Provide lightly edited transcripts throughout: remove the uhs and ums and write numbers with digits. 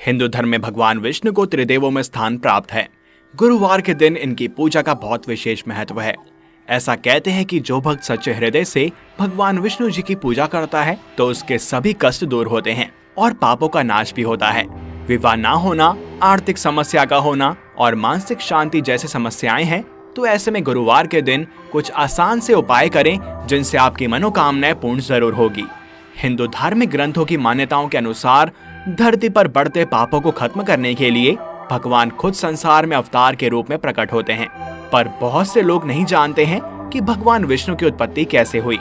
हिंदू धर्म में भगवान विष्णु को त्रिदेवों में स्थान प्राप्त है। गुरुवार के दिन इनकी पूजा का बहुत विशेष महत्व है। ऐसा कहते हैं कि जो भक्त सच्चे हृदय से भगवान विष्णु जी की पूजा करता है तो उसके सभी कष्ट दूर होते हैं और पापों का नाश भी होता है। विवाह ना होना, आर्थिक समस्या का होना और मानसिक शांति जैसी समस्याएं हैं तो ऐसे में गुरुवार के दिन कुछ आसान से उपाय करें जिनसे आपकी मनोकामनाएं पूर्ण जरूर होगी। हिंदू धार्मिक ग्रंथों की मान्यताओं के अनुसार धरती पर बढ़ते पापों को खत्म करने के लिए भगवान खुद संसार में अवतार के रूप में प्रकट होते हैं। पर बहुत से लोग नहीं जानते हैं कि भगवान विष्णु की उत्पत्ति कैसे हुई।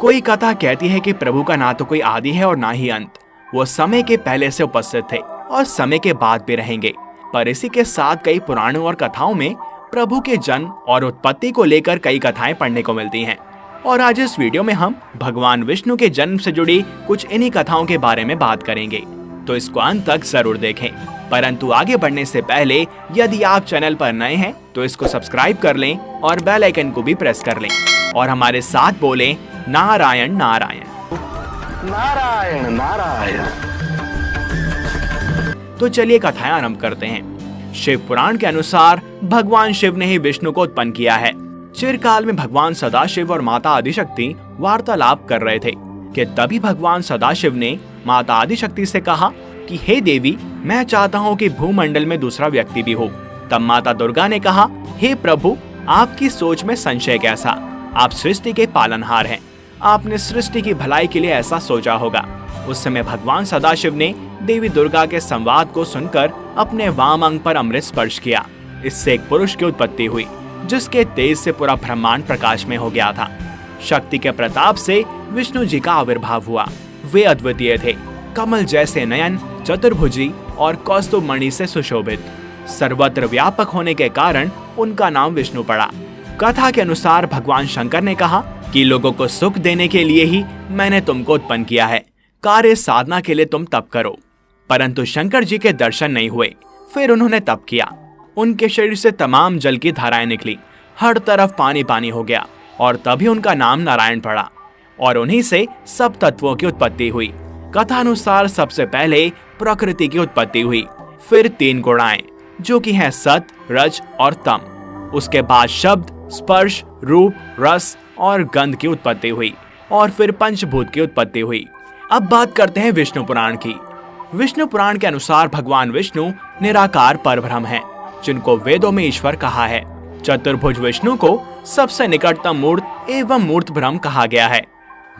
कोई कथा कहती है कि प्रभु का ना तो कोई आदि है और ना ही अंत। वो समय के पहले से उपस्थित थे और समय के बाद भी रहेंगे। पर इसी के साथ कई पुराणों और कथाओं में प्रभु के जन्म और उत्पत्ति को लेकर कई कथाएं पढ़ने को मिलती हैं। और आज इस वीडियो में हम भगवान विष्णु के जन्म से जुड़ी कुछ इन्हीं कथाओं के बारे में बात करेंगे, तो इसको अंत तक जरूर देखें। परंतु आगे बढ़ने से पहले यदि आप चैनल पर नए हैं तो इसको सब्सक्राइब कर लें और बेल आइकन को भी प्रेस कर लें और हमारे साथ बोलें नारायण नारायण नारायण नारायण। तो चलिए कथाएं आरंभ करते हैं। शिव पुराण के अनुसार भगवान शिव ने ही विष्णु को उत्पन्न किया है। चिरकाल में भगवान सदाशिव और माता आदिशक्ति वार्तालाप कर रहे थे कि तभी भगवान सदाशिव ने माता आदिशक्ति से कहा कि हे देवी, मैं चाहता हूँ कि भूमंडल में दूसरा व्यक्ति भी हो। तब माता दुर्गा ने कहा, हे प्रभु, आपकी सोच में संशय कैसा? आप सृष्टि के पालनहार हैं। आपने सृष्टि की भलाई के लिए ऐसा सोचा होगा। उस समय भगवान सदाशिव ने देवी दुर्गा के संवाद को सुनकर अपने वाम अंग पर अमृत स्पर्श किया। इससे एक पुरुष की उत्पत्ति हुई जिसके तेज से पूरा ब्रह्मांड प्रकाश में हो गया था। शक्ति के प्रताप से विष्णु जी का आविर्भाव हुआ। वे अद्वितीय थे, कमल जैसे नयन, चतुर्भुजी और कौस्तुभ मणि से सुशोभित। सर्वत्र व्यापक होने के कारण उनका नाम विष्णु पड़ा। कथा के अनुसार भगवान शंकर ने कहा कि लोगों को सुख देने के लिए ही मैंने तुमको उत्पन्न किया है। कार्य साधना के लिए तुम तप करो। परंतु शंकर जी के दर्शन नहीं हुए। फिर उन्होंने तप किया। उनके शरीर से तमाम जल की धाराएं निकली। हर तरफ पानी पानी हो गया और तभी उनका नाम नारायण पड़ा और उन्हीं से सब तत्वों की उत्पत्ति हुई। कथा अनुसार सबसे पहले प्रकृति की उत्पत्ति हुई, फिर तीन गुणाएं जो कि हैं सत, रज और तम। उसके बाद शब्द, स्पर्श, रूप, रस और गंध की उत्पत्ति हुई और फिर पंचभूत की उत्पत्ति हुई। अब बात करते हैं विष्णु पुराण की। विष्णु पुराण के अनुसार भगवान विष्णु निराकार परब्रह्म हैं, जिनको वेदों में ईश्वर कहा है। चतुर्भुज विष्णु को सबसे निकटतम मूर्त एवं मूर्त ब्रह्म कहा गया है।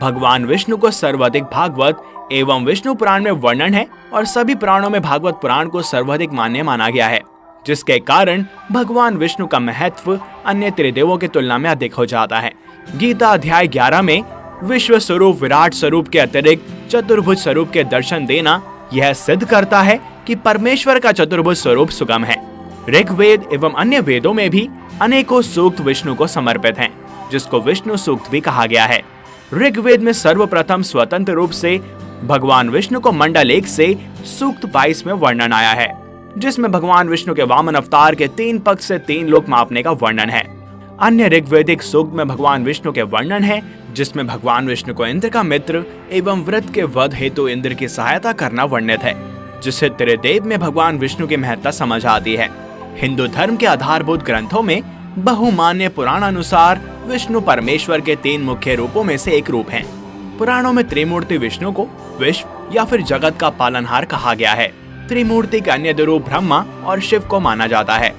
भगवान विष्णु को सर्वाधिक भागवत एवं विष्णु पुराण में वर्णन है और सभी पुराणों में भागवत पुराण को सर्वाधिक मान्य माना गया है, जिसके कारण भगवान विष्णु का महत्व अन्य त्रिदेवों की तुलना में अधिक हो जाता है। गीता अध्याय 11 में विश्व स्वरूप विराट स्वरूप के अतिरिक्त चतुर्भुज स्वरूप के दर्शन देना यह सिद्ध करता है कि परमेश्वर का चतुर्भुज स्वरूप सुगम है। ऋग्वेद एवं अन्य वेदों में भी अनेकों सूक्त विष्णु को समर्पित हैं, जिसको विष्णु सूक्त भी कहा गया है। ऋग्वेद में सर्वप्रथम स्वतंत्र रूप से भगवान विष्णु को मंडल 1 से सूक्त 22 में वर्णन आया है, जिसमें भगवान विष्णु के वामन अवतार के 3 पक्ष से 3 लोक मापने का वर्णन है। अन्य ऋग्वेदिक सूक्त में भगवान विष्णु के वर्णन है, जिसमें भगवान विष्णु को इंद्र का मित्र एवं व्रत के वध हेतु इंद्र की सहायता करना वर्णित है, जिससे त्रिदेव में भगवान विष्णु की महत्ता समझ आती है। हिंदू धर्म के आधारभूत ग्रंथों में बहुमान्य पुराण अनुसार विष्णु परमेश्वर के 3 मुख्य रूपों में से एक रूप हैं। पुराणों में त्रिमूर्ति विष्णु को विश्व या फिर जगत का पालनहार कहा गया है। त्रिमूर्ति के अन्य 2 रूप ब्रह्मा और शिव को माना जाता है।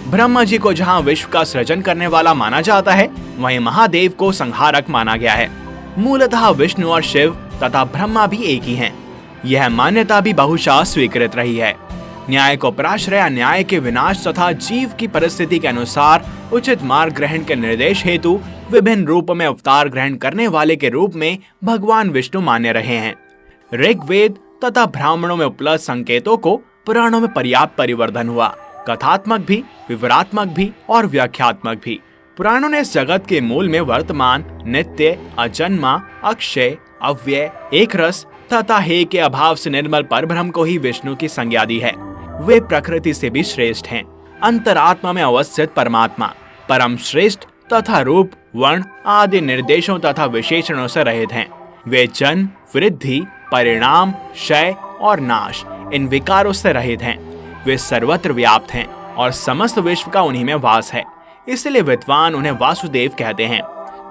ब्रह्मा जी को जहाँ विश्व का सृजन करने वाला माना जाता है, वहीं महादेव को संहारक माना गया है। मूलतः विष्णु और शिव तथा ब्रह्मा भी एक ही हैं। यह मान्यता भी बहुशः स्वीकृत रही है। न्याय को पराश्रय, न्याय के विनाश तथा जीव की परिस्थिति के अनुसार उचित मार्ग ग्रहण के निर्देश हेतु विभिन्न रूप में अवतार ग्रहण करने वाले के रूप में भगवान विष्णु माने रहे हैं। ऋग्वेद तथा ब्राह्मणों में उपलब्ध संकेतों को पुराणों में पर्याप्त परिवर्धन हुआ, कथात्मक भी, विवरात्मक भी और व्याख्यात्मक भी। पुराणों ने इस जगत के मूल में वर्तमान, नित्य, अजन्मा, अक्षय, अव्यय, एक रस तथा हे के अभाव से निर्मल परब्रह्म को ही विष्णु की संज्ञा दी है। वे प्रकृति से भी श्रेष्ठ हैं। अंतरात्मा में अवस्थित परमात्मा, परम श्रेष्ठ तथा रूप, वर्ण आदि निर्देशों तथा विशेषणों से रहित हैं। वे जन्म, वृद्धि, परिणाम, क्षय और नाश इन विकारों से रहित हैं। वे सर्वत्र व्याप्त हैं और समस्त विश्व का उन्हीं में वास है। इसलिए विद्वान उन्हें वासुदेव कहते हैं।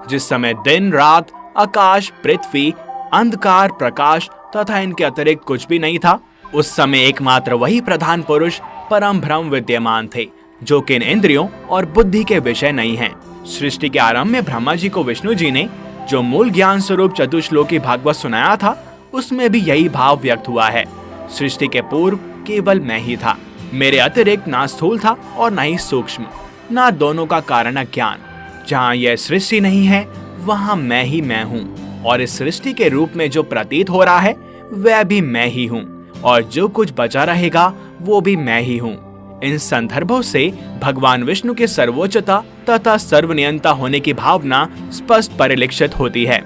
जिस समय दिन रात, आकाश, पृथ्वी, अंधकार, प्रकाश तथा इनके अतिरिक्त कुछ भी नहीं था, उस समय एकमात्र वही प्रधान पुरुष परम ब्रह्म विद्यमान थे, जो कि इन इंद्रियों और बुद्धि के विषय नहीं हैं। सृष्टि के आरंभ में ब्रह्मा जी को विष्णु जी ने जो मूल ज्ञान स्वरूप चतुश्लोकी भागवत सुनाया था, उसमें भी यही भाव व्यक्त हुआ है। सृष्टि के पूर्व केवल मैं ही था, मेरे अतिरिक्त ना स्थूल था और ना ही सूक्ष्म, ना दोनों का कारण अज्ञान। जहाँ यह सृष्टि नहीं है, वहाँ मैं ही मैं हूँ, और इस सृष्टि के रूप में जो प्रतीत हो रहा है वह भी मैं ही हूँ, और जो कुछ बचा रहेगा वो भी मैं ही हूँ। इन संदर्भों से भगवान विष्णु के सर्वोच्चता तथा सर्वनियंता होने की भावना स्पष्ट परिलक्षित होती है।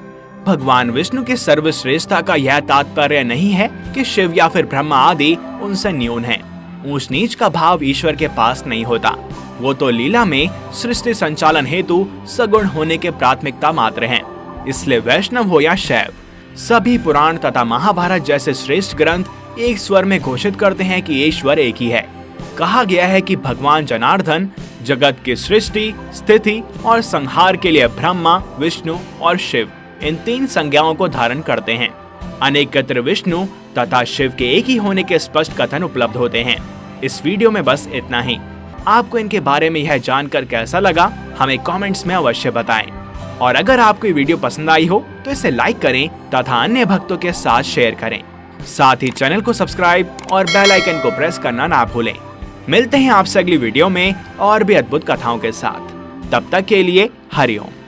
भगवान विष्णु के सर्वश्रेष्ठता का यह तात्पर्य नहीं है कि शिव या फिर ब्रह्मा आदि उनसे न्यून हैं। ऊंच नीच का भाव ईश्वर के पास नहीं होता। वो तो लीला में सृष्टि संचालन हेतु सगुण होने के प्राथमिकता मात्र हैं। इसलिए वैष्णव हो या शैव, सभी पुराण तथा महाभारत जैसे श्रेष्ठ ग्रंथ एक स्वर में घोषित करते हैं कि ईश्वर एक ही है। कहा गया है कि भगवान जनार्दन जगत की सृष्टि, स्थिति और संहार के लिए ब्रह्मा, विष्णु और शिव इन तीन संज्ञाओं को धारण करते हैं। अनेकत्र विष्णु तथा शिव के एक ही होने के स्पष्ट कथन उपलब्ध होते हैं। इस वीडियो में बस इतना ही। आपको इनके बारे में यह जानकर कैसा लगा, हमें कमेंट्स में अवश्य बताएं। और अगर आपको ये वीडियो पसंद आई हो तो इसे लाइक करें तथा अन्य भक्तों के साथ शेयर करें। साथ ही चैनल को सब्सक्राइब और बेल आइकन को प्रेस करना ना भूलें। मिलते हैं आपसे अगली वीडियो में और भी अद्भुत कथाओं के साथ। तब तक के लिए हरि ओम।